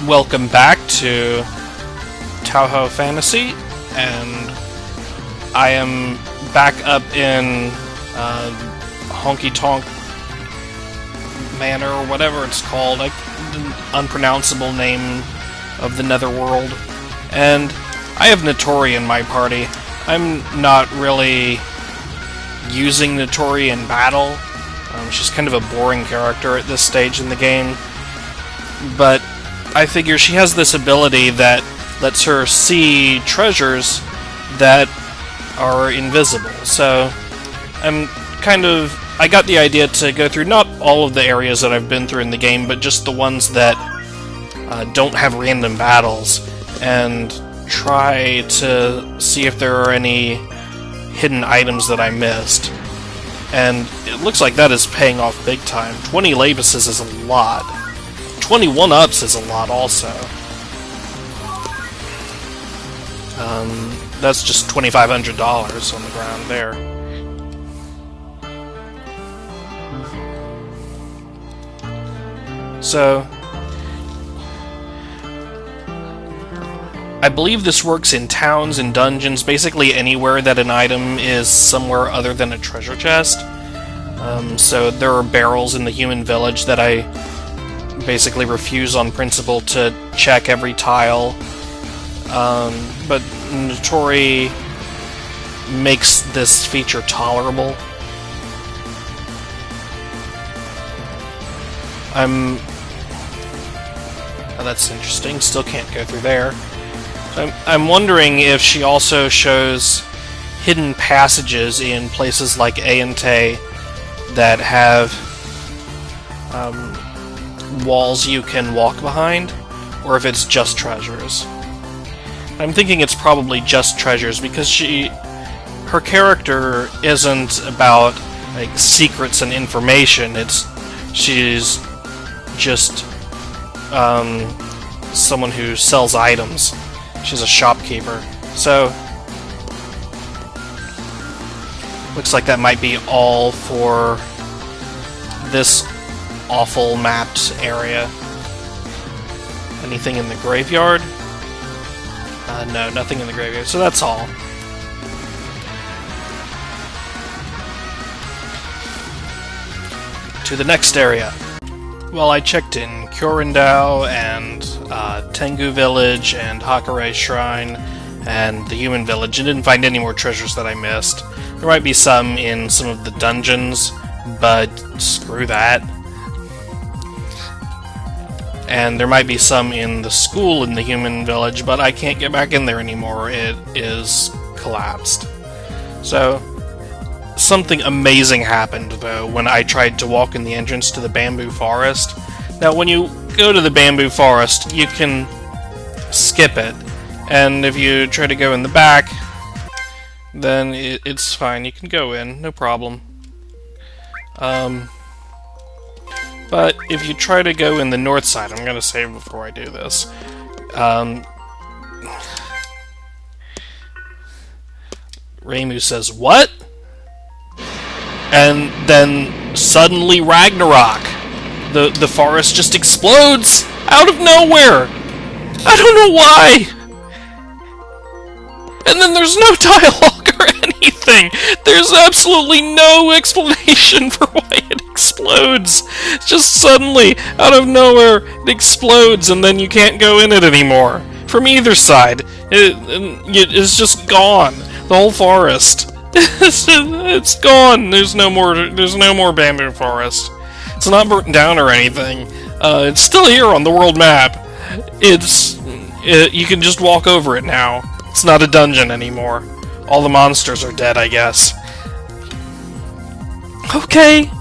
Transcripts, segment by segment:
Welcome back to Touhou Fantasy, and I am back up in Honky Tonk Manor, or whatever it's called, like the unpronounceable name of the Netherworld. And I have Notori in my party. I'm not really using Notori in battle. She's kind of a boring character at this stage in the game, but I figure she has this ability that lets her see treasures that are invisible. So I got the idea to go through not all of the areas that I've been through in the game, but just the ones that don't have random battles, and try to see if there are any hidden items that I missed. And it looks like that is paying off big time. 20 Labises is a lot. 21 ups is a lot also. That's just $2,500 on the ground there. So, I believe this works in towns and dungeons, basically anywhere that an item is somewhere other than a treasure chest. So there are barrels in the human village that I basically refuse on principle to check every tile. But Notori makes this feature tolerable. Oh, that's interesting. Still can't go through there. So I'm wondering if she also shows hidden passages in places like Eientei that have walls you can walk behind, or if it's just treasures. I'm thinking it's probably just treasures, because her character isn't about like secrets and information. She's just someone who sells items. She's a shopkeeper. So looks like that might be all for this awful mapped area. Anything in the graveyard? No, nothing in the graveyard. So that's all. To the next area. Well, I checked in Kyorindao and Tengu Village and Hakare Shrine and the Human Village, and didn't find any more treasures that I missed. There might be some in some of the dungeons, but screw that. And there might be some in the school in the Human Village, but I can't get back in there anymore. It is collapsed. So, something amazing happened, though, when I tried to walk in the entrance to the Bamboo Forest. Now, when you go to the Bamboo Forest, you can skip it. And if you try to go in the back, then it's fine. You can go in, no problem. But if you try to go in the north side, I'm gonna save before I do this. Reimu says, "What?" And then suddenly Ragnarok. The forest just explodes out of nowhere. I don't know why. And then there's no dialogue or anything. There's absolutely no explanation for why it explodes. Just suddenly, out of nowhere, it explodes, and then you can't go in it anymore. From either side. It's just gone. The whole forest. It's gone. There's no more bamboo forest. It's not burnt down or anything. It's still here on the world map. You can just walk over it now. It's not a dungeon anymore. All the monsters are dead, I guess. Okay.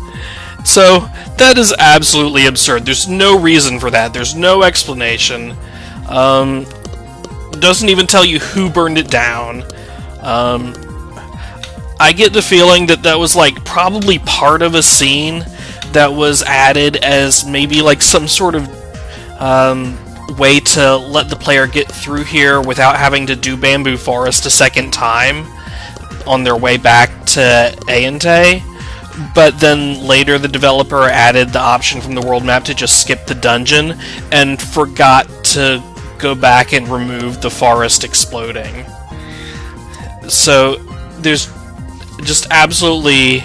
So, that is absolutely absurd. There's no reason for that. There's no explanation. Doesn't even tell you who burned it down. I get the feeling that was like probably part of a scene that was added as maybe like some sort of way to let the player get through here without having to do Bamboo Forest a second time on their way back to Eientei. But then later the developer added the option from the world map to just skip the dungeon and forgot to go back and remove the forest exploding. So there's just absolutely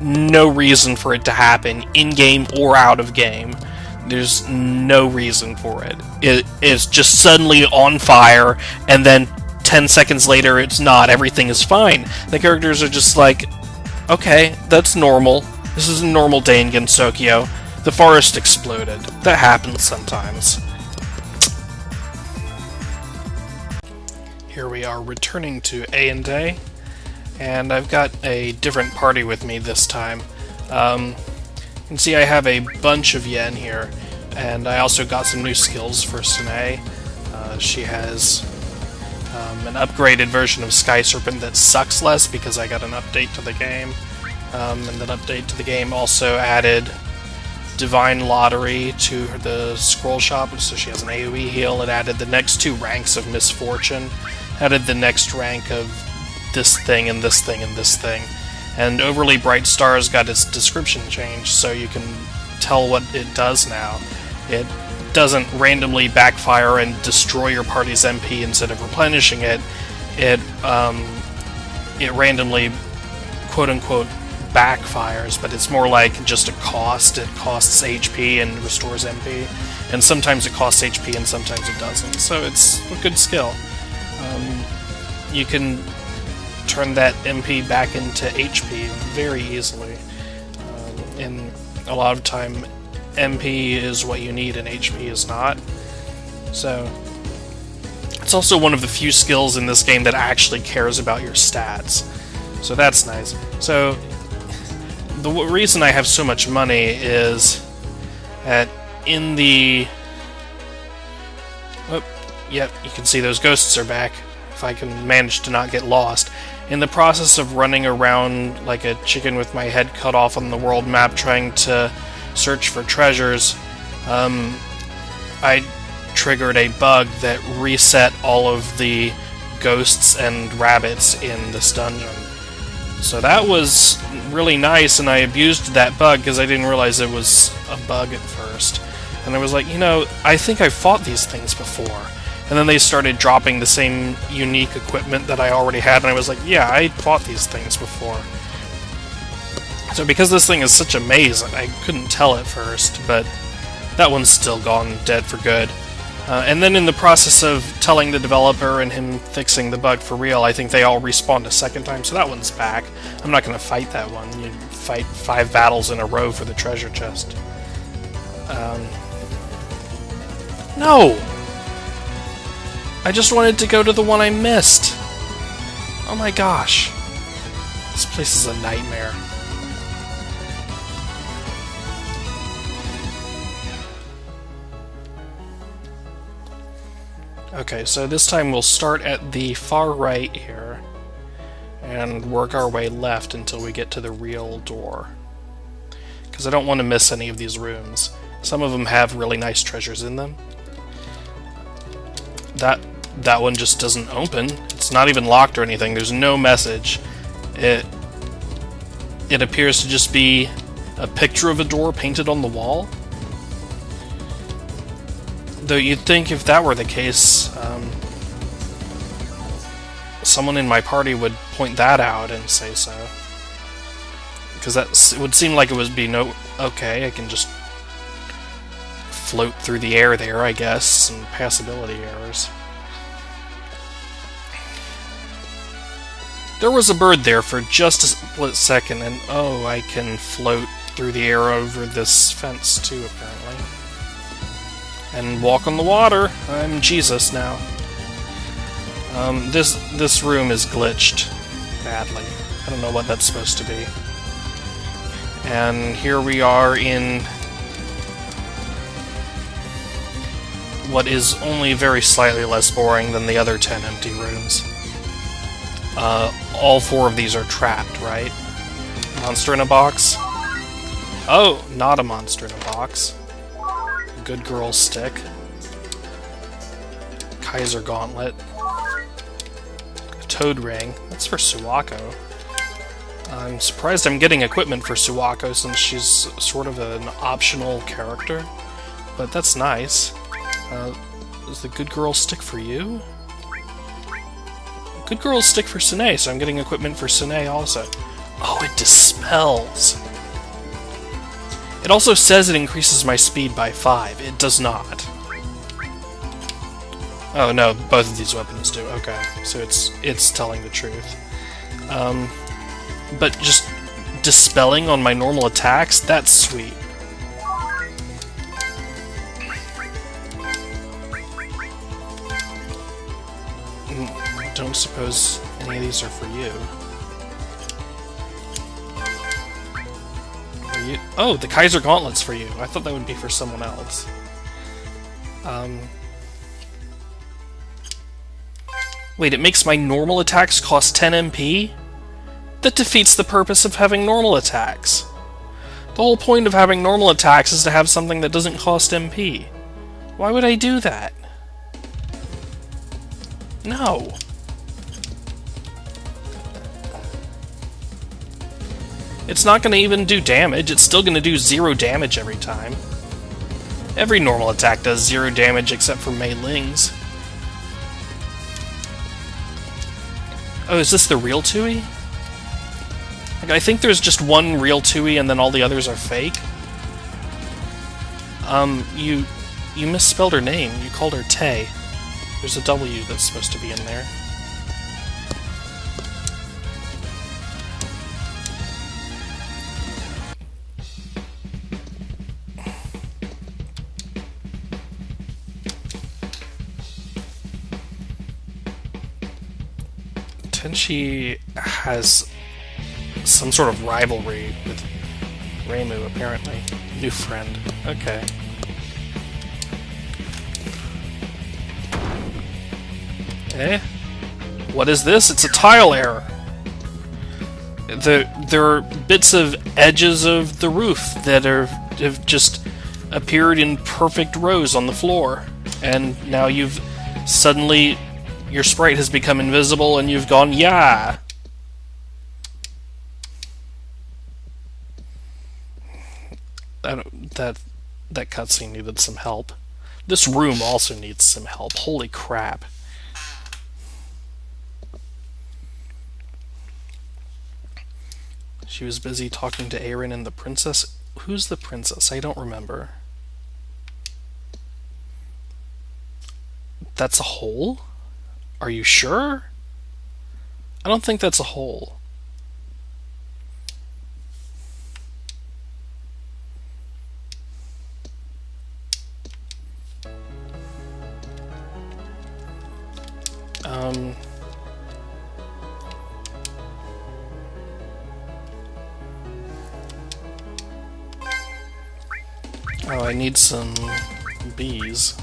no reason for it to happen, in-game or out of game. There's no reason for it. It is just suddenly on fire, and then 10 seconds later it's not. Everything is fine. The characters are just like, okay, that's normal. This is a normal day in Gensokyo. The forest exploded. That happens sometimes. Here we are returning to Eientei, and I've got a different party with me this time. You can see I have a bunch of yen here, and I also got some new skills for Sune. She has an upgraded version of Sky Serpent that sucks less because I got an update to the game. And that update to the game also added Divine Lottery to the scroll shop, so she has an AoE heal. It added the next 2 ranks of Misfortune, added the next rank of this thing and this thing and this thing. And Overly Bright Stars got its description changed, so you can tell what it does now. It doesn't randomly backfire and destroy your party's MP instead of replenishing it. It randomly, quote-unquote, backfires, but it's more like just a cost. It costs HP and restores MP, and sometimes it costs HP and sometimes it doesn't, so it's a good skill. You can turn that MP back into HP very easily, and a lot of time MP is what you need and HP is not. So it's also one of the few skills in this game that actually cares about your stats, so that's nice. So the reason I have so much money is that in the... Oh, yep, you can see those ghosts are back, if I can manage to not get lost. In the process of running around like a chicken with my head cut off on the world map trying to search for treasures, I triggered a bug that reset all of the ghosts and rabbits in this dungeon. So that was really nice, and I abused that bug because I didn't realize it was a bug at first. And I was like, you know, I think I've fought these things before. And then they started dropping the same unique equipment that I already had, and I was like, yeah, I fought these things before. So because this thing is such a maze, I couldn't tell at first, but that one's still gone dead for good. And then in the process of telling the developer and him fixing the bug for real, I think they all respawned a second time, so that one's back. I'm not going to fight that one. You fight 5 battles in a row for the treasure chest. No! I just wanted to go to the one I missed. Oh my gosh. This place is a nightmare. Okay, so this time we'll start at the far right here and work our way left until we get to the real door. Because I don't want to miss any of these rooms. Some of them have really nice treasures in them. That one just doesn't open. It's not even locked or anything. There's no message. It appears to just be a picture of a door painted on the wall. Though you'd think if that were the case, someone in my party would point that out and say so. Because that would seem like it would be no... Okay, I can just float through the air there, I guess. Some passability errors. There was a bird there for just a split second, and oh, I can float through the air over this fence too, apparently. And walk on the water. I'm Jesus now. This room is glitched badly. I don't know what that's supposed to be. And here we are in what is only very slightly less boring than the other 10 empty rooms. All 4 of these are trapped, right? Monster in a box? Oh, not a monster in a box. Good girl stick. Kaiser gauntlet. A toad ring. That's for Suwako. I'm surprised I'm getting equipment for Suwako since she's sort of an optional character. but that's nice. Does the good girl stick for you? Good girls stick for Sine, so I'm getting equipment for Sine also. Oh, it dispels! It also says it increases my speed by 5. It does not. Oh no, both of these weapons do. Okay, so it's telling the truth. But just dispelling on my normal attacks, that's sweet. Don't suppose any of these are for you. Are you? Oh, the Kaiser Gauntlet's for you. I thought that would be for someone else. Wait, it makes my normal attacks cost 10 MP? That defeats the purpose of having normal attacks. The whole point of having normal attacks is to have something that doesn't cost MP. Why would I do that? No. It's not going to even do damage, it's still going to do 0 damage every time. Every normal attack does 0 damage except for Mei Ling's. Oh, is this the real Tui? Like, I think there's just one real Tui and then all the others are fake. You misspelled her name. You called her Tei. There's a W that's supposed to be in there. Tenchi has some sort of rivalry with Reimu, apparently. New friend. Okay. Eh? What is this? It's a tile error! There are bits of edges of the roof that have just appeared in perfect rows on the floor. And now you've suddenly... your sprite has become invisible and you've gone, yeah! That cutscene needed some help. This room also needs some help. Holy crap. She was busy talking to Aaron and the princess. Who's the princess? I don't remember. That's a hole? Are you sure? I don't think that's a hole. Oh, I need some bees.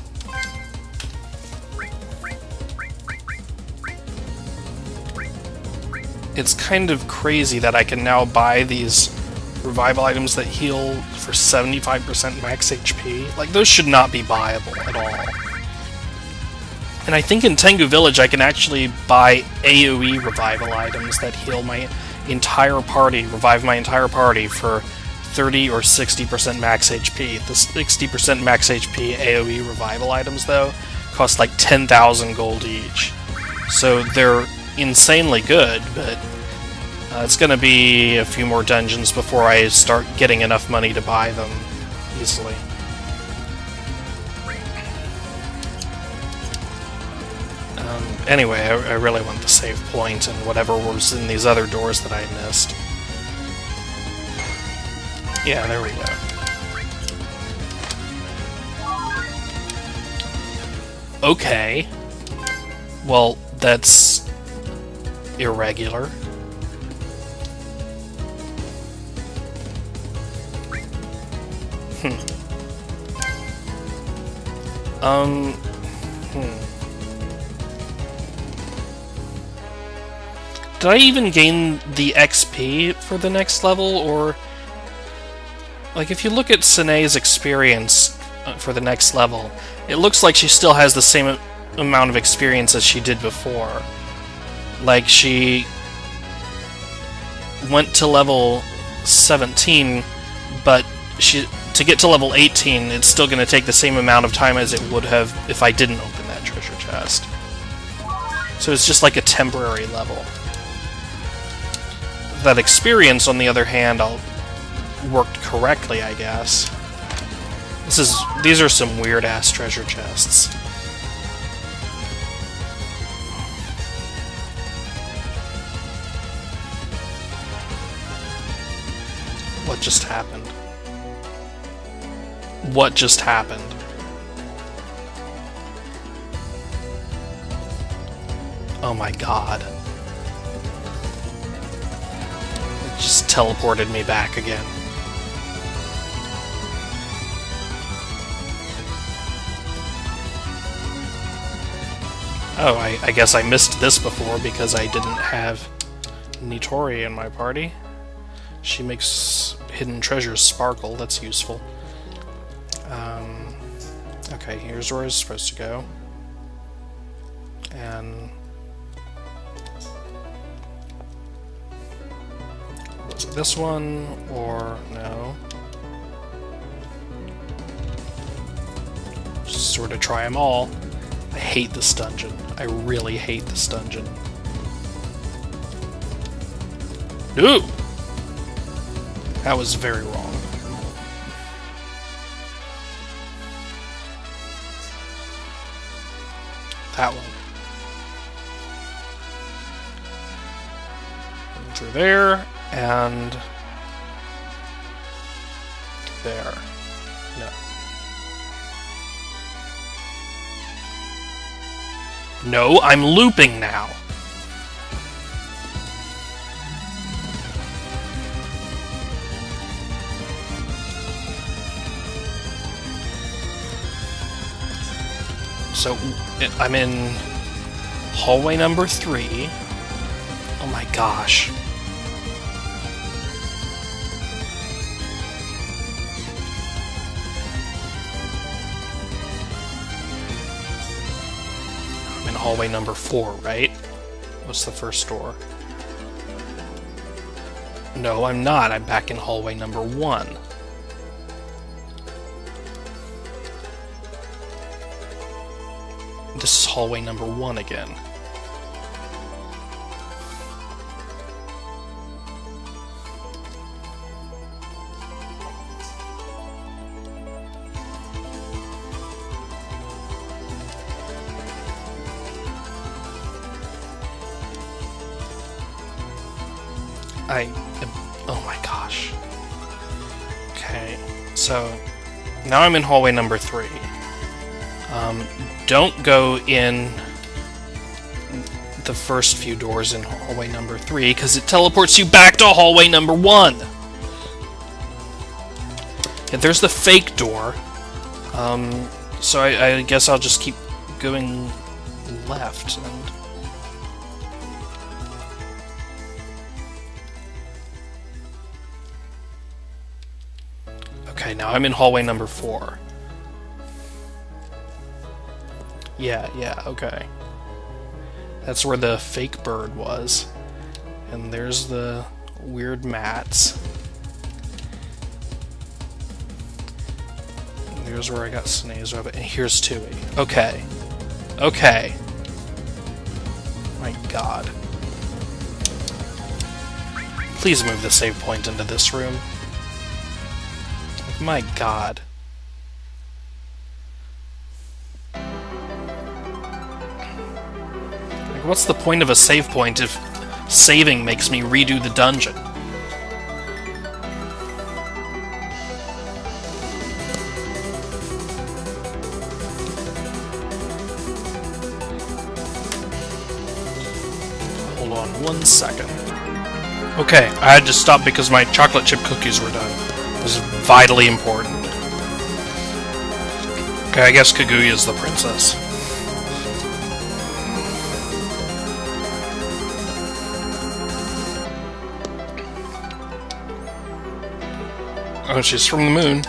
It's kind of crazy that I can now buy these revival items that heal for 75% max HP. Like, those should not be buyable at all. And I think in Tengu Village I can actually buy AoE revival items that heal my entire party, revive my entire party for 30 or 60% max HP. The 60% max HP AoE revival items, though, cost like 10,000 gold each. So they're insanely good, but it's going to be a few more dungeons before I start getting enough money to buy them easily. Anyway, I really want the save point and whatever was in these other doors that I missed. Yeah, there we go. Okay. Well, that's irregular. Did I even gain the XP for the next level, or... Like, if you look at Sine's experience for the next level, it looks like she still has the same amount of experience as she did before. Like, she went to level 17, but to get to level 18, it's still going to take the same amount of time as it would have if I didn't open that treasure chest. So it's just like a temporary level. That experience, on the other hand, worked correctly, I guess. These are some weird-ass treasure chests. What just happened? What just happened? Oh my god. It just teleported me back again. Oh, I guess I missed this before because I didn't have Nitori in my party. She makes hidden treasures sparkle, that's useful. Okay, here's where it's supposed to go. And... was it this one, or no? Just sort of try them all. I hate this dungeon. I really hate this dungeon. Ooh! That was very wrong. That one. Through there, and... there. No. No, I'm looping now. So, I'm in hallway number 3. Oh my gosh. I'm in hallway number 4, right? What's the first door? No, I'm not. I'm back in hallway number 1. This is hallway number 1 again. Oh my gosh. Okay, so now I'm in hallway number 3. Don't go in the first few doors in hallway number 3, because it teleports you back to hallway number 1! Yeah, there's the fake door. So I guess I'll just keep going left, and... okay, now I'm in hallway number 4. Yeah, okay. That's where the fake bird was. And there's the weird mats. And there's where I got Snae's rabbit. And here's Tui. Okay. Okay. My god. Please move the save point into this room. My god. What's the point of a save point if saving makes me redo the dungeon? Hold on 1 second. Okay, I had to stop because my chocolate chip cookies were done. It was vitally important. Okay, I guess Kaguya's the princess. Oh, she's from the moon.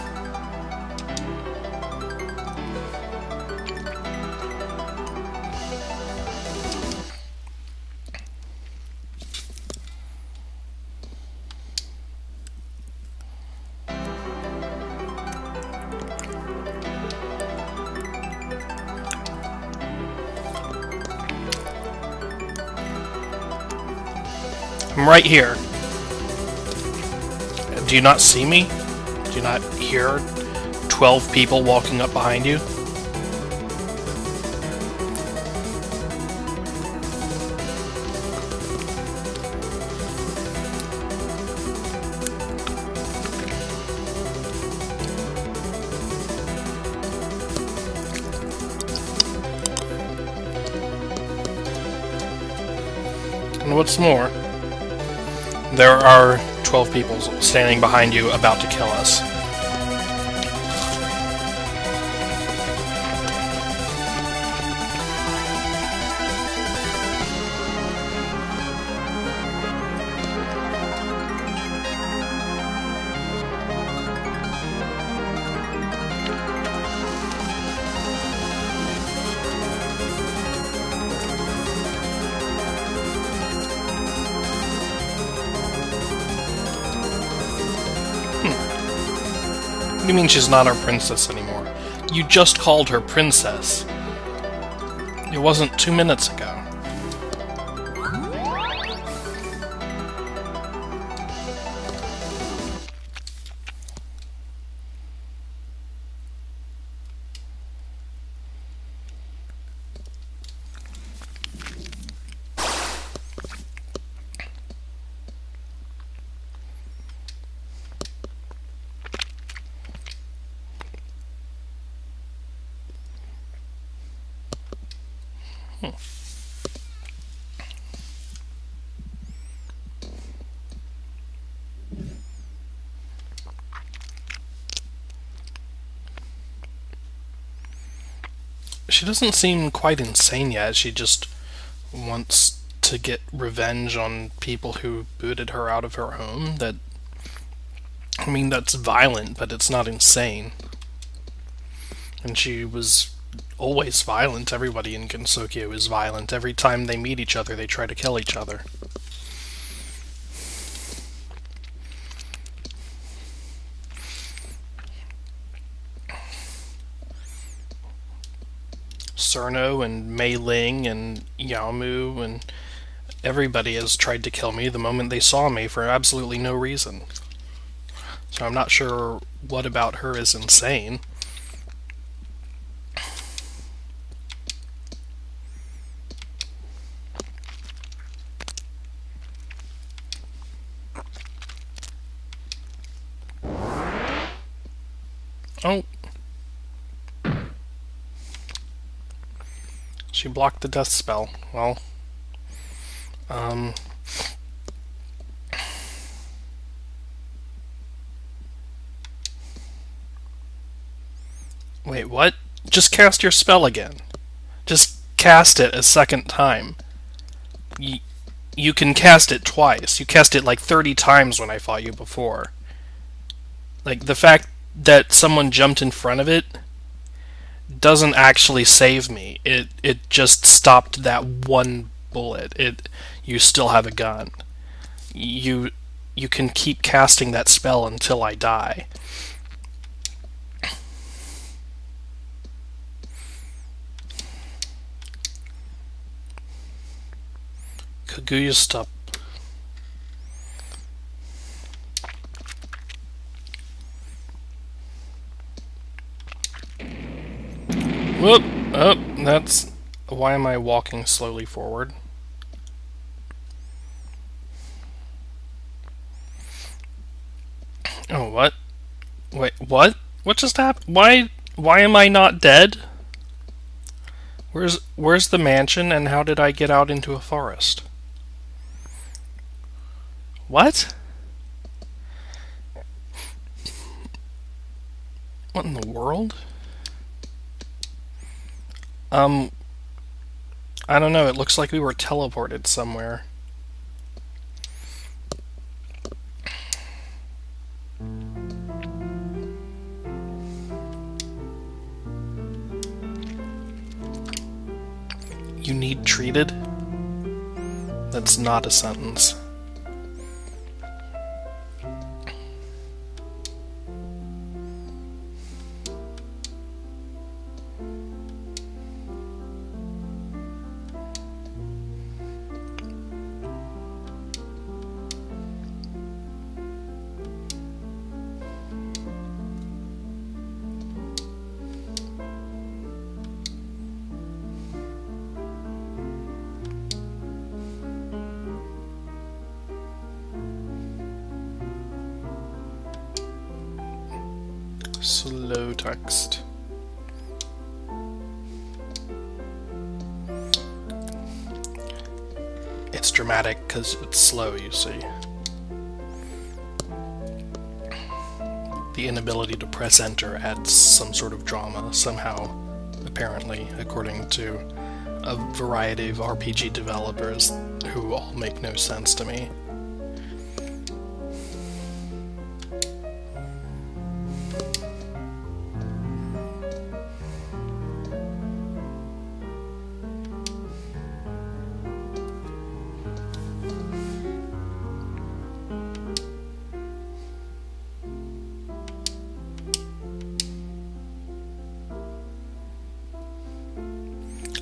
I'm right here. Do you not see me? Do you not hear 12 people walking up behind you? And what's more, there are 12 people standing behind you about to kill us. What do you mean she's not our princess anymore? You just called her princess. It wasn't 2 minutes ago. She doesn't seem quite insane yet. She just wants to get revenge on people who booted her out of her home. I mean, that's violent, but it's not insane. And she was always violent. Everybody in Gensokyo is violent. Every time they meet each other, they try to kill each other. Cerno and Mei Ling and Yaomu and everybody has tried to kill me the moment they saw me for absolutely no reason. So I'm not sure what about her is insane. Oh. She blocked the death spell. Well, wait, what? Just cast your spell again. Just cast it a second time. You can cast it twice. You cast it like 30 times when I fought you before. Like, the fact that someone jumped in front of it doesn't actually save me. It just stopped that one bullet. You still have a gun. You can keep casting that spell until I die. Kaguya, stop. Whoop! Oh, that's... Why am I walking slowly forward? Oh, what? Wait, what? What just happened? Why am I not dead? Where's the mansion, and how did I get out into a forest? What? What in the world? I don't know, it looks like we were teleported somewhere. You need treated? That's not a sentence. Slow text. It's dramatic because it's slow, you see. The inability to press enter adds some sort of drama, somehow, apparently, according to a variety of RPG developers who all make no sense to me.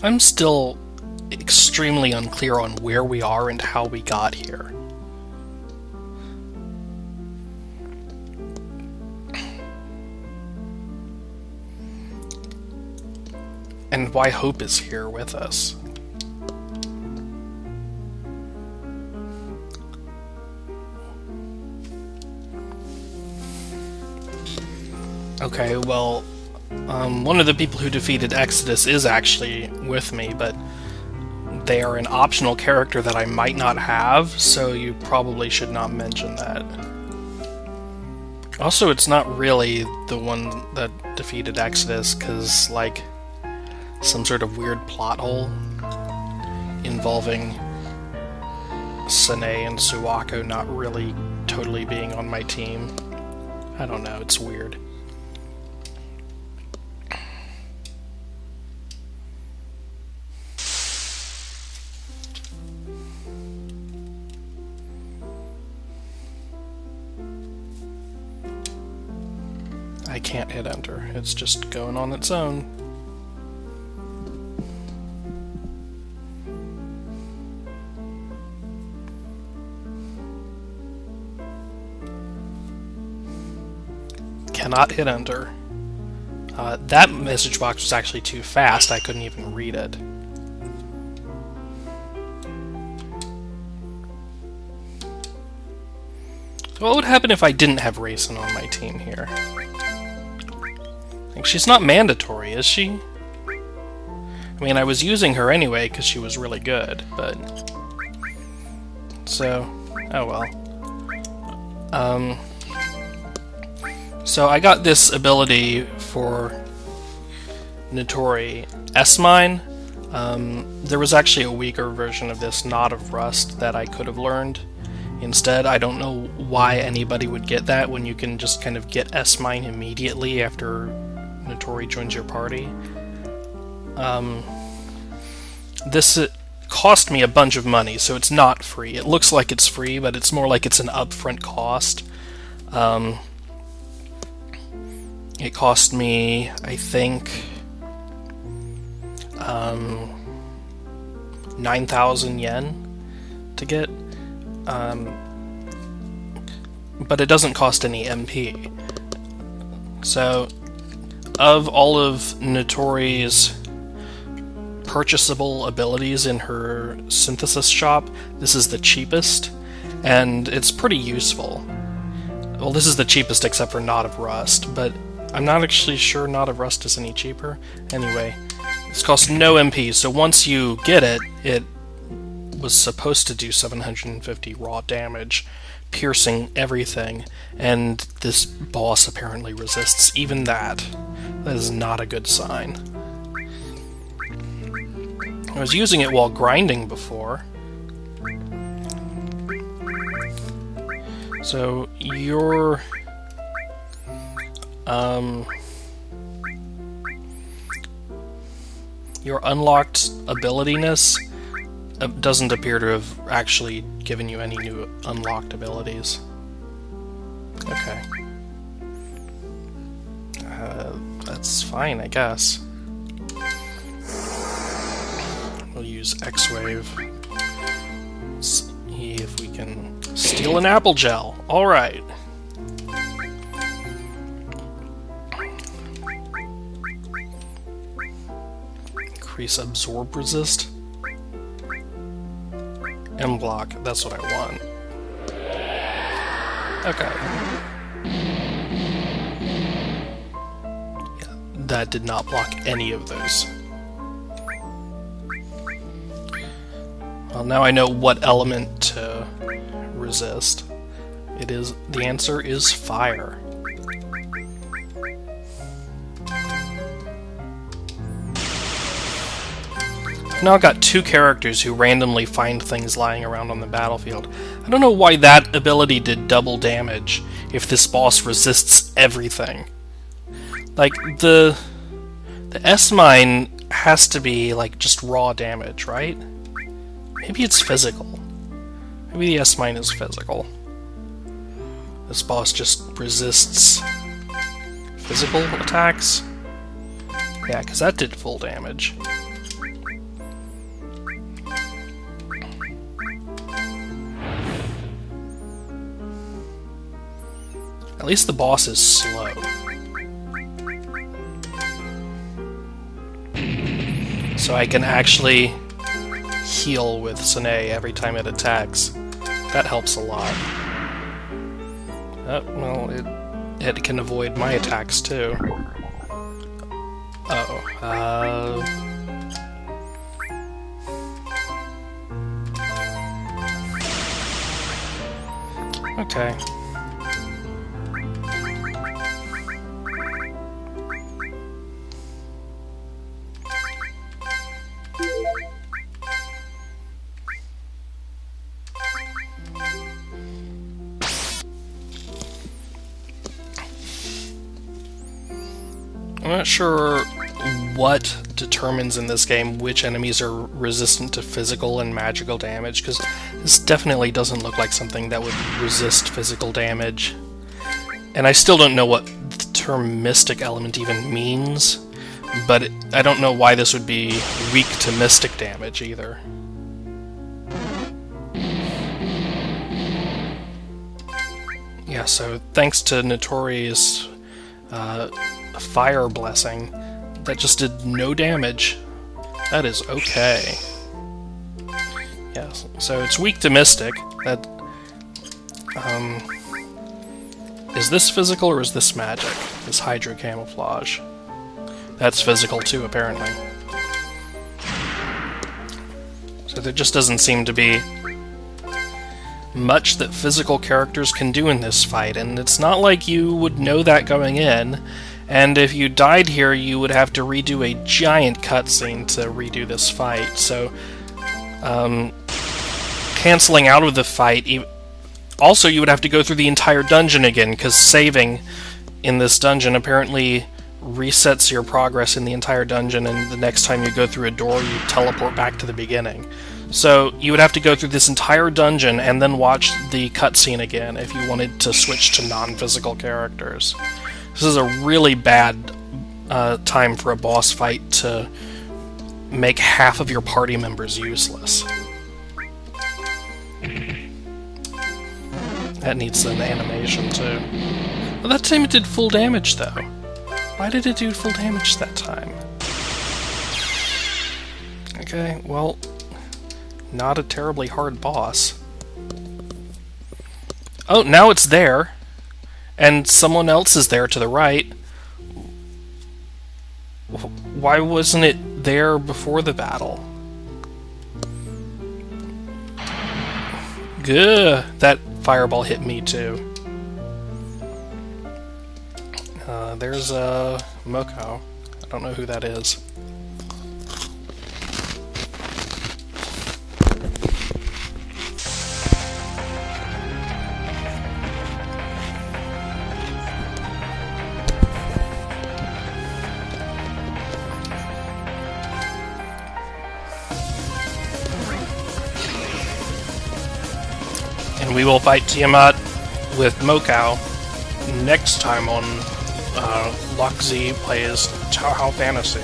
I'm still extremely unclear on where we are and how we got here. And why Hope is here with us. Okay, well, one of the people who defeated Exodus is actually with me, but they are an optional character that I might not have, so you probably should not mention that. Also, it's not really the one that defeated Exodus, because, like, some sort of weird plot hole involving Sane and Suwako not really totally being on my team. I don't know, it's weird. I can't hit enter. It's just going on its own. Cannot hit enter. That message box was actually too fast. I couldn't even read it. So what would happen if I didn't have Raisin on my team here? She's not mandatory, is she? I mean, I was using her anyway because she was really good, but... So, oh well. So I got this ability for Notori, S-Mine. There was actually a weaker version of this, Knot of Rust, that I could have learned. Instead, I don't know why anybody would get that when you can just kind of get S-Mine immediately after Notori joins your party. This cost me a bunch of money, so it's not free. It looks like it's free, but it's more like it's an upfront cost. It cost me, I think, 9,000 yen to get. But it doesn't cost any MP. So, of all of Notori's purchasable abilities in her synthesis shop, this is the cheapest, and it's pretty useful. Well, this is the cheapest except for Knot of Rust, but I'm not actually sure Knot of Rust is any cheaper. Anyway, this costs no MP, so once you get it, it was supposed to do 750 raw damage, piercing everything, and this boss apparently resists even that. That is not a good sign. I was using it while grinding before. So, your unlocked abilitiness doesn't appear to have actually given you any new unlocked abilities. Okay. That's fine, I guess. We'll use X-Wave. See if we can steal an apple gel. Alright. Increase absorb resist. M-block, that's what I want. Okay. that did not block any of those. Well, now I know what element to resist. The answer is fire. I've now got two characters who randomly find things lying around on the battlefield. I don't know why that ability did double damage if this boss resists everything. Like, the S-Mine has to be, like, just raw damage, right? Maybe it's physical. Maybe the S-Mine is physical. This boss just resists physical attacks? Yeah, because that did full damage. At least the boss is slow. So I can actually heal with Sine every time it attacks. That helps a lot. Well, it can avoid my attacks too. Uh-oh. Okay. I'm not sure what determines in this game which enemies are resistant to physical and magical damage, because this definitely doesn't look like something that would resist physical damage. And I still don't know what the term mystic element even means, but I don't know why this would be weak to mystic damage either. Yeah, so thanks to Notori's fire blessing, that just did no damage. That is okay. Yes, so it's weak to mystic. That is this physical or is this magic? This hydro camouflage. That's physical too, apparently. So there just doesn't seem to be much that physical characters can do in this fight, and it's not like you would know that going in, and if you died here you would have to redo a giant cutscene to redo this fight, so canceling out of the fight, also you would have to go through the entire dungeon again, because saving in this dungeon apparently resets your progress in the entire dungeon, and the next time you go through a door you teleport back to the beginning. So you would have to go through this entire dungeon and then watch the cutscene again if you wanted to switch to non-physical characters. This is a really bad time for a boss fight to make half of your party members useless. That needs an animation too. Well, that time it did full damage though. Why did it do full damage that time? Okay, well, not a terribly hard boss. Oh, now it's there. And someone else is there to the right. Why wasn't it there before the battle? Gah! That fireball hit me too. There's Moko. I don't know who that is. And we will fight Tiamat with Mokau next time on Luxy Plays Touhou Fantasy.